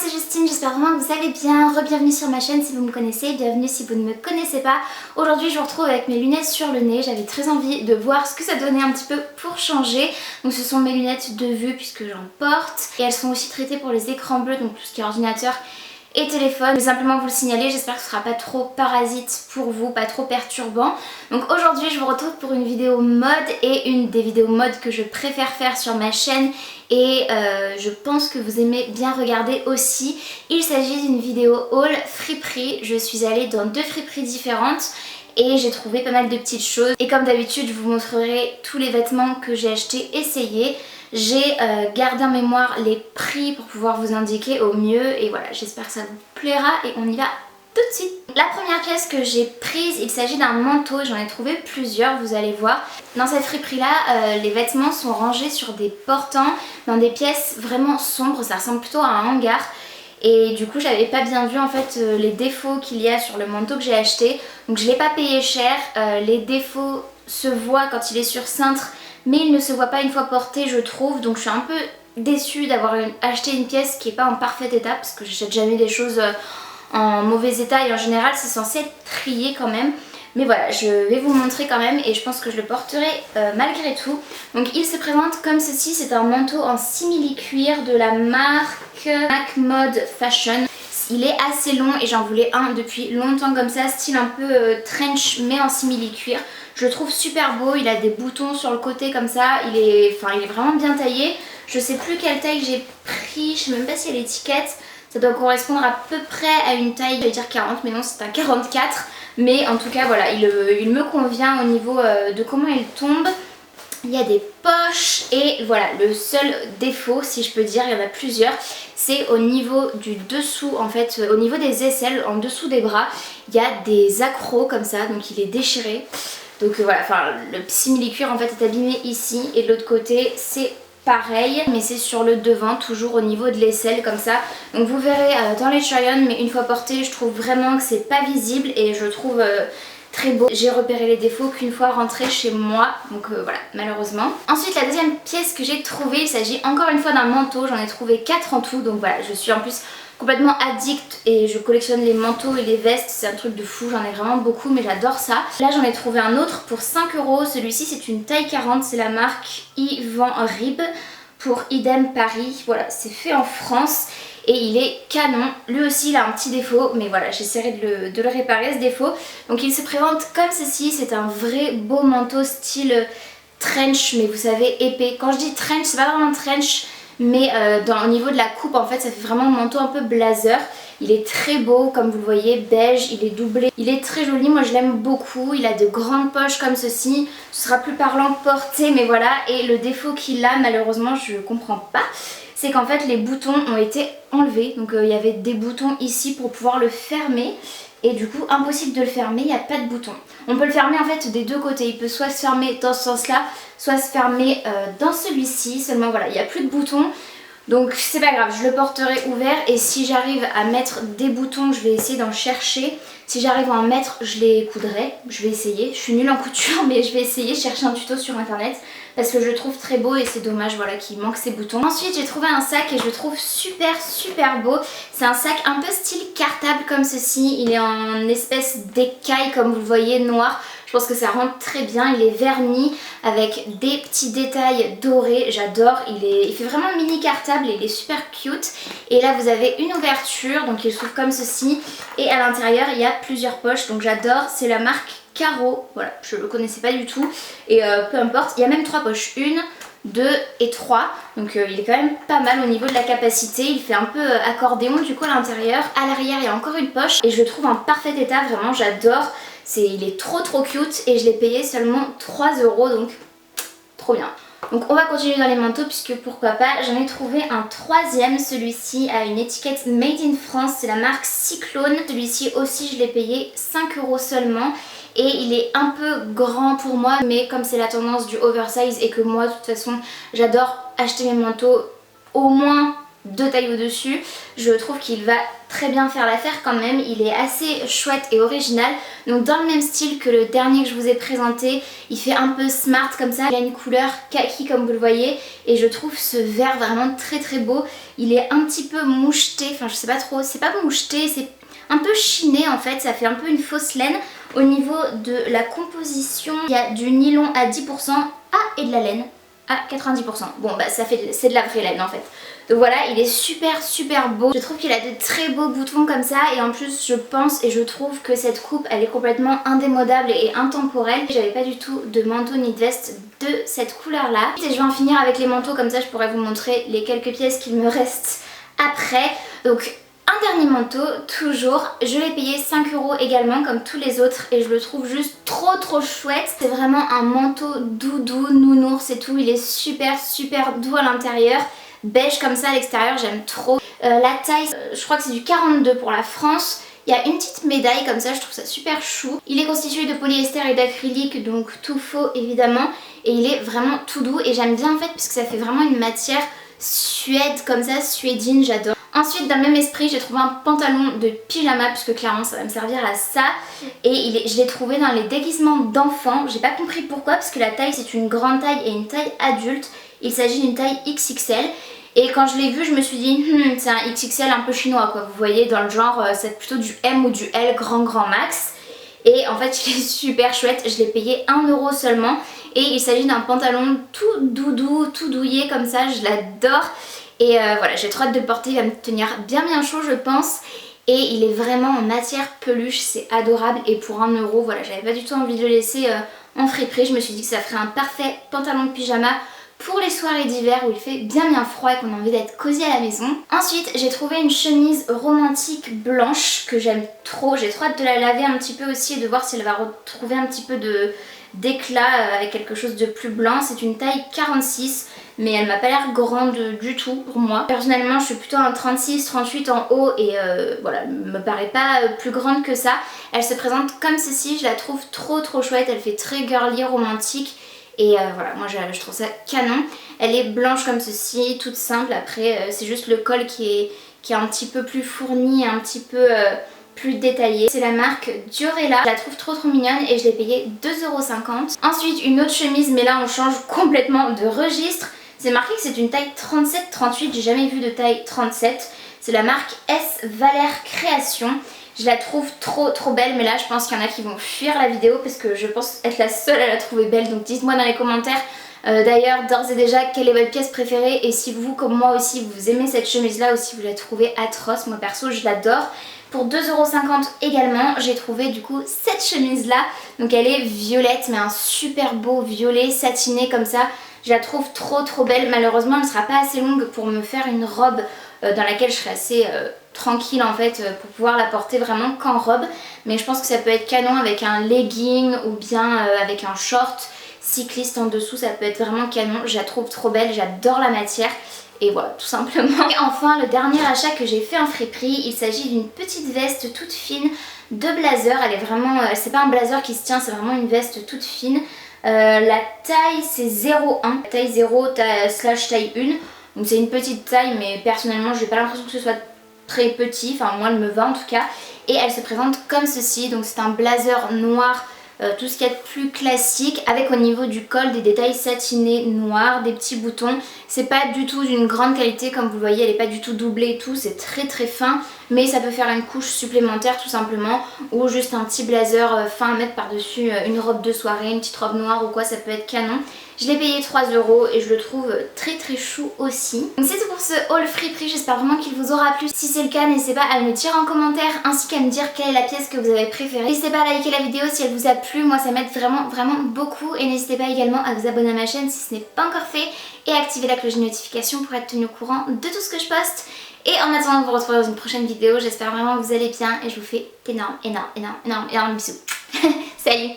c'est Justine, j'espère vraiment que vous allez bien. Re-bienvenue sur ma chaîne si vous me connaissez, bienvenue si vous ne me connaissez pas. Aujourd'hui je vous retrouve avec mes lunettes sur le nez, j'avais très envie de voir ce que ça donnait un petit peu pour changer. Donc ce sont mes lunettes de vue puisque j'en porte et elles sont aussi traitées pour les écrans bleus, donc tout ce qui est ordinateur et téléphone. Je vais simplement vous le signaler, j'espère que ce sera pas trop parasite pour vous, pas trop perturbant. Donc aujourd'hui je vous retrouve pour une vidéo mode et une des vidéos mode que je préfère faire sur ma chaîne et je pense que vous aimez bien regarder aussi. Il s'agit d'une vidéo haul friperie. Je suis allée dans 2 friperies différentes et j'ai trouvé pas mal de petites choses. Et comme d'habitude je vous montrerai tous les vêtements que j'ai achetés, essayés. J'ai gardé en mémoire les prix pour pouvoir vous indiquer au mieux et voilà, j'espère que ça vous plaira et on y va tout de suite. La première pièce que j'ai prise, il s'agit d'un manteau, j'en ai trouvé plusieurs, vous allez voir. Dans cette friperie là, les vêtements sont rangés sur des portants dans des pièces vraiment sombres, ça ressemble plutôt à un hangar. Et du coup j'avais pas bien vu en fait les défauts qu'il y a sur le manteau que j'ai acheté. Donc je l'ai pas payé cher, les défauts se voient quand il est sur cintre mais il ne se voit pas une fois porté je trouve. Donc je suis un peu déçue d'avoir acheté une pièce qui n'est pas en parfait état parce que j'achète jamais des choses en mauvais état et en général c'est censé être trié quand même. Mais voilà, je vais vous montrer quand même et je pense que je le porterai malgré tout. Donc il se présente comme ceci, c'est un manteau en simili-cuir de la marque Mac Mode Fashion. Il est assez long et j'en voulais un depuis longtemps comme ça, style un peu trench mais en simili-cuir. Je le trouve super beau, il a des boutons sur le côté comme ça, il est vraiment bien taillé. Je sais plus quelle taille j'ai pris, je sais même pas s'il y a l'étiquette. Ça doit correspondre à peu près à une taille, je vais dire 40, mais non c'est un 44. Mais en tout cas voilà, il me convient au niveau de comment il tombe. Il y a des poches et voilà, le seul défaut si je peux dire, il y en a plusieurs, c'est au niveau du dessous en fait, au niveau des aisselles, en dessous des bras, il y a des accros comme ça, donc il est déchiré. Donc voilà, enfin le simili-cuir en fait est abîmé ici et de l'autre côté c'est pareil mais c'est sur le devant, toujours au niveau de l'aisselle comme ça. Donc vous verrez dans les try-on, mais une fois porté je trouve vraiment que c'est pas visible et je trouve très beau. J'ai repéré les défauts qu'une fois rentrée chez moi, donc voilà, malheureusement. Ensuite la deuxième pièce que j'ai trouvée, il s'agit encore une fois d'un manteau, j'en ai trouvé 4 en tout, donc voilà, je suis en plus complètement addict et je collectionne les manteaux et les vestes, c'est un truc de fou, j'en ai vraiment beaucoup mais j'adore ça. Là j'en ai trouvé un autre pour 5 €, celui-ci c'est une taille 40, c'est la marque Yvan Rib pour Idem Paris, voilà, c'est fait en France. Et il est canon, lui aussi il a un petit défaut mais voilà, j'essaierai de le réparer ce défaut. Donc il se présente comme ceci, c'est un vrai beau manteau style trench mais vous savez épais. Quand je dis trench c'est pas vraiment trench mais au niveau de la coupe en fait ça fait vraiment un manteau un peu blazer. Il est très beau comme vous le voyez, beige, il est doublé, il est très joli, moi je l'aime beaucoup. Il a de grandes poches comme ceci, ce sera plus parlant porté mais voilà. Et le défaut qu'il a malheureusement je comprends pas, c'est qu'en fait les boutons ont été enlevés. Donc il y avait des boutons ici pour pouvoir le fermer. Et du coup impossible de le fermer, il n'y a pas de bouton. On peut le fermer en fait des deux côtés, il peut soit se fermer dans ce sens là, soit se fermer dans celui-ci, seulement voilà, il n'y a plus de boutons. Donc c'est pas grave, je le porterai ouvert et si j'arrive à mettre des boutons, je vais essayer d'en chercher. Si j'arrive à en mettre, je les coudrai, je vais essayer. Je suis nulle en couture mais je vais essayer, chercher un tuto sur internet parce que je le trouve très beau et c'est dommage voilà qu'il manque ces boutons. Ensuite j'ai trouvé un sac et je le trouve super beau. C'est un sac un peu style cartable comme ceci, il est en espèce d'écaille comme vous le voyez, noir. Je pense que ça rentre très bien, il est verni avec des petits détails dorés, j'adore, il fait vraiment mini cartable et il est super cute. Et là vous avez une ouverture, donc il s'ouvre comme ceci et à l'intérieur il y a plusieurs poches, donc j'adore, c'est la marque Caro, voilà, je ne le connaissais pas du tout et peu importe, il y a même 3 poches, 1, 2 et 3, donc il est quand même pas mal au niveau de la capacité, il fait un peu accordéon du coup à l'intérieur. À l'arrière il y a encore une poche et je le trouve en parfait état, vraiment j'adore. Il est trop cute et je l'ai payé seulement 3 €, donc trop bien. Donc on va continuer dans les manteaux puisque pourquoi pas, j'en ai trouvé un troisième, celui-ci a une étiquette Made in France, c'est la marque Cyclone. Celui-ci aussi je l'ai payé 5 € seulement et il est un peu grand pour moi, mais comme c'est la tendance du oversize et que moi de toute façon j'adore acheter mes manteaux au moins 2 tailles au-dessus. Je trouve qu'il va très bien faire l'affaire quand même. Il est assez chouette et original. Donc dans le même style que le dernier que je vous ai présenté. Il fait un peu smart comme ça. Il a une couleur kaki comme vous le voyez. Et je trouve ce vert vraiment très très beau. Il est un petit peu moucheté. Enfin je sais pas trop. C'est pas moucheté, c'est un peu chiné en fait. Ça fait un peu une fausse laine. Au niveau de la composition, il y a du nylon à 10%. Et de la laine à 90%. Bon bah c'est de la vraie laine en fait. Donc voilà, il est super beau. Je trouve qu'il a de très beaux boutons comme ça et en plus je pense et je trouve que cette coupe elle est complètement indémodable et intemporelle. J'avais pas du tout de manteau ni de veste de cette couleur là. Et je vais en finir avec les manteaux, comme ça je pourrais vous montrer les quelques pièces qu'il me reste après. Donc un dernier manteau, toujours, je l'ai payé 5 € également comme tous les autres et je le trouve juste trop chouette. C'est vraiment un manteau doudou, nounours et tout, il est super doux à l'intérieur, beige comme ça à l'extérieur, j'aime trop. La taille, je crois que c'est du 42 pour la France. Il y a une petite médaille comme ça, je trouve ça super chou. Il est constitué de polyester et d'acrylique, donc tout faux évidemment. Et il est vraiment tout doux et j'aime bien en fait parce que ça fait vraiment une matière suède comme ça, suédine, j'adore. Ensuite dans le même esprit j'ai trouvé un pantalon de pyjama puisque clairement ça va me servir à ça. Et je l'ai trouvé dans les déguisements d'enfants. J'ai pas compris pourquoi parce que la taille c'est une grande taille et une taille adulte. Il s'agit d'une taille XXL. Et quand je l'ai vu je me suis dit c'est un XXL un peu chinois quoi. Vous voyez dans le genre c'est plutôt du M ou du L grand max. Et en fait il est super chouette, je l'ai payé 1 € seulement. Et il s'agit d'un pantalon tout doudou, tout douillet comme ça, je l'adore. Et voilà, j'ai trop hâte de le porter, il va me tenir bien chaud je pense. Et il est vraiment en matière peluche, c'est adorable. Et pour 1 €, voilà, j'avais pas du tout envie de le laisser en friperie. Je me suis dit que ça ferait un parfait pantalon de pyjama pour les soirées d'hiver où il fait bien froid et qu'on a envie d'être cosy à la maison. Ensuite j'ai trouvé une chemise romantique blanche que j'aime trop. J'ai trop hâte de la laver un petit peu aussi et de voir si elle va retrouver un petit peu d'éclat avec quelque chose de plus blanc. C'est une taille 46 mais elle m'a pas l'air grande du tout pour moi. Personnellement je suis plutôt un 36-38 en haut et voilà, elle me paraît pas plus grande que ça. Elle se présente comme ceci, je la trouve trop chouette, elle fait très girly, romantique. Et voilà, moi je trouve ça canon. Elle est blanche comme ceci, toute simple. Après c'est juste le col qui est un petit peu plus fourni, un petit peu plus détaillé. C'est la marque Diorella. Je la trouve trop mignonne et je l'ai payée 2,50 €. Ensuite une autre chemise, mais là on change complètement de registre. C'est marqué que c'est une taille 37-38, j'ai jamais vu de taille 37. C'est la marque S Valère Création. Je la trouve trop belle, mais là je pense qu'il y en a qui vont fuir la vidéo parce que je pense être la seule à la trouver belle. Donc dites-moi dans les commentaires d'ailleurs d'ores et déjà quelle est votre pièce préférée et si vous comme moi aussi vous aimez cette chemise là ou si vous la trouvez atroce. Moi perso je l'adore. Pour 2,50 € également j'ai trouvé du coup cette chemise là. Donc elle est violette mais un super beau violet satiné comme ça. Je la trouve trop belle. Malheureusement elle ne sera pas assez longue pour me faire une robe dans laquelle je serai assez tranquille en fait pour pouvoir la porter vraiment qu'en robe. Mais je pense que ça peut être canon avec un legging ou bien avec un short cycliste en dessous. Ça peut être vraiment canon. Je la trouve trop belle, j'adore la matière. Et voilà, tout simplement. Et enfin, le dernier achat que j'ai fait en friperie, il s'agit d'une petite veste toute fine de blazer. Elle est vraiment, c'est pas un blazer qui se tient, c'est vraiment une veste toute fine. La taille c'est 0,1, taille 0 slash taille 1. Donc c'est une petite taille mais personnellement j'ai pas l'impression que ce soit très petit, enfin moi elle me va en tout cas. Et elle se présente comme ceci, donc c'est un blazer noir, tout ce qu'il y a de plus classique, avec au niveau du col des détails satinés noirs, des petits boutons. C'est pas du tout d'une grande qualité comme vous le voyez, elle est pas du tout doublée et tout, c'est très fin. Mais ça peut faire une couche supplémentaire tout simplement, ou juste un petit blazer fin à mettre par dessus une robe de soirée, une petite robe noire ou quoi, ça peut être canon. Je l'ai payé 3 € et je le trouve très chou aussi. Donc c'est tout pour ce haul friperie, j'espère vraiment qu'il vous aura plu. Si c'est le cas, n'hésitez pas à me le dire en commentaire ainsi qu'à me dire quelle est la pièce que vous avez préférée. N'hésitez pas à liker la vidéo si elle vous a plu, moi ça m'aide vraiment beaucoup. Et n'hésitez pas également à vous abonner à ma chaîne si ce n'est pas encore fait et à activer la cloche de notification pour être tenu au courant de tout ce que je poste. Et en attendant de vous retrouver dans une prochaine vidéo, j'espère vraiment que vous allez bien et je vous fais d'énormes bisous. Salut!